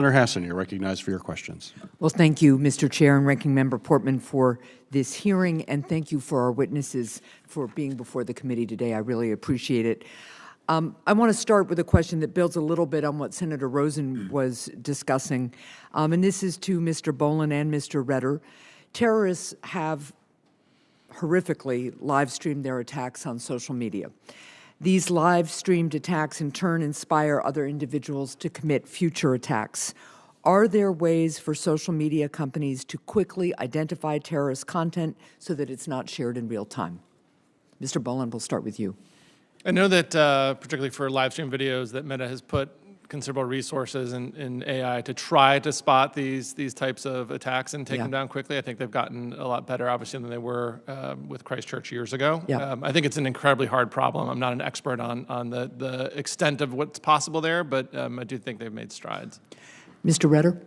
Senator Hassan, you're recognized for your questions. Well, thank you, Mr. Chair and Ranking Member Portman, for this hearing, and thank you for our witnesses for being before the committee today. I really appreciate it. I want to start with a question that builds a little bit on what Senator Rosen was discussing, and this is to Mr. Boland and Mr. Redder. Terrorists have horrifically live-streamed their attacks on social media. These live-streamed attacks in turn inspire other individuals to commit future attacks. Are there ways for social media companies to quickly identify terrorist content so that it's not shared in real time? Mr. Boland, we'll start with you. I know that particularly for live stream videos that Meta has put considerable resources in AI to try to spot these types of attacks and take them down quickly. I think they've gotten a lot better, obviously, than they were with Christchurch years ago. I think it's an incredibly hard problem. I'm not an expert on the extent of what's possible there, but I do think they've made strides. Mr. Redder?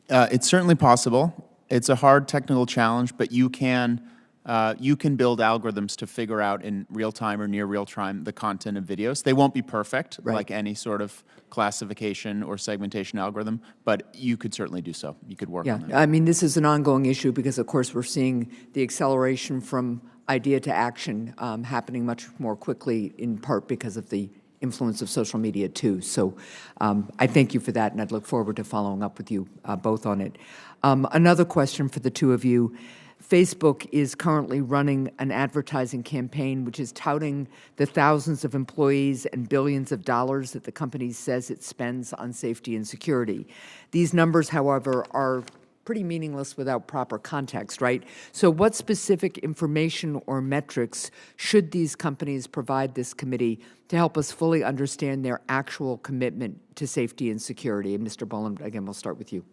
It's certainly possible. It's a hard technical challenge, but you can build algorithms to figure out in real time or near real time the content of videos. They won't be perfect, like any sort of classification or segmentation algorithm, but you could certainly do so. You could work on it. I mean, this is an ongoing issue because, of course, we're seeing the acceleration from idea to action happening much more quickly, in part because of the influence of social media, too. So I thank you for that, and I'd look forward to following up with you both on it. Another question for the two of you. Facebook is currently running an advertising campaign which is touting the thousands of employees and billions of dollars that the company says it spends on safety and security. These numbers, however, are pretty meaningless without proper context, right? So what specific information or metrics should these companies provide this committee to help us fully understand their actual commitment to safety and security? And Mr. Boland, again, we'll start with you.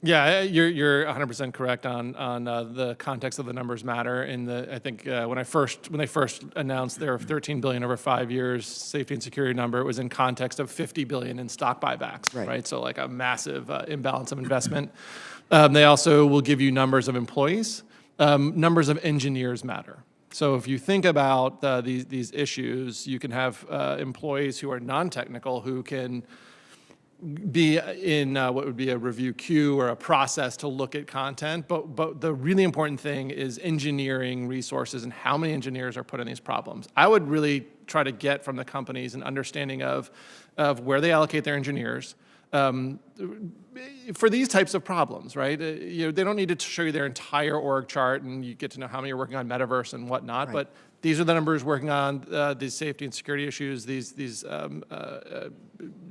Yeah, you're 100% correct on the context of the numbers matter. I think when they first announced their $13 billion over 5 years safety and security number, it was in context of $50 billion in stock buybacks, right? So like a massive imbalance of investment. They also will give you numbers of employees. Numbers of engineers matter. So if you think about these issues, you can have employees who are non-technical who can be in what would be a review queue or a process to look at content, but the really important thing is engineering resources and how many engineers are put in these problems. I would really try to get from the companies an understanding of where they allocate their engineers for these types of problems, right? They don't need to show you their entire org chart and you get to know how many are working on metaverse and whatnot, but these are the numbers working on these safety and security issues, these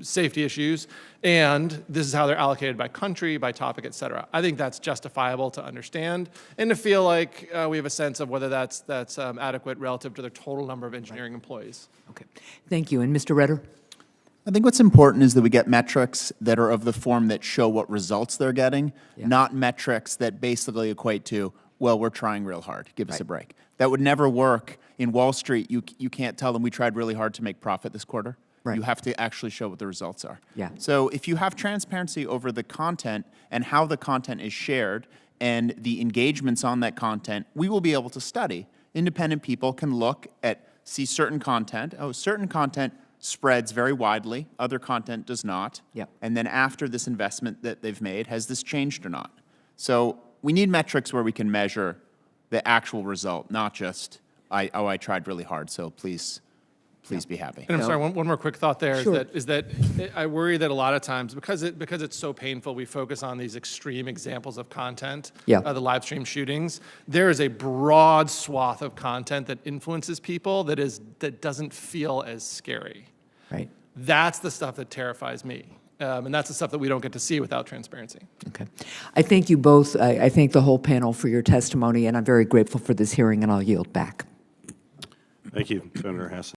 safety issues, and this is how they're allocated by country, by topic, et cetera. I think that's justifiable to understand and to feel like we have a sense of whether that's adequate relative to the total number of engineering employees. Okay, thank you. And Mr. Redder? I think what's important is that we get metrics that are of the form that show what results they're getting, not metrics that basically equate to, well, we're trying real hard, give us a break. That would never work. In Wall Street, you can't tell them we tried really hard to make profit this quarter. You have to actually show what the results are. So if you have transparency over the content and how the content is shared and the engagements on that content, we will be able to study. Independent people can look at, see certain content. Oh, certain content spreads very widely, other content does not. And then after this investment that they've made, has this changed or not? So we need metrics where we can measure the actual result, not just, I tried really hard, so please be happy. And I'm sorry, one more quick thought there is that I worry that a lot of times, because it's so painful, we focus on these extreme examples of content, the live stream shootings. There is a broad swath of content that influences people that doesn't feel as scary. That's the stuff that terrifies me. And that's the stuff that we don't get to see without transparency. Okay. I thank you both. I thank the whole panel for your testimony, and I'm very grateful for this hearing, and I'll yield back. Thank you, Senator Hassan.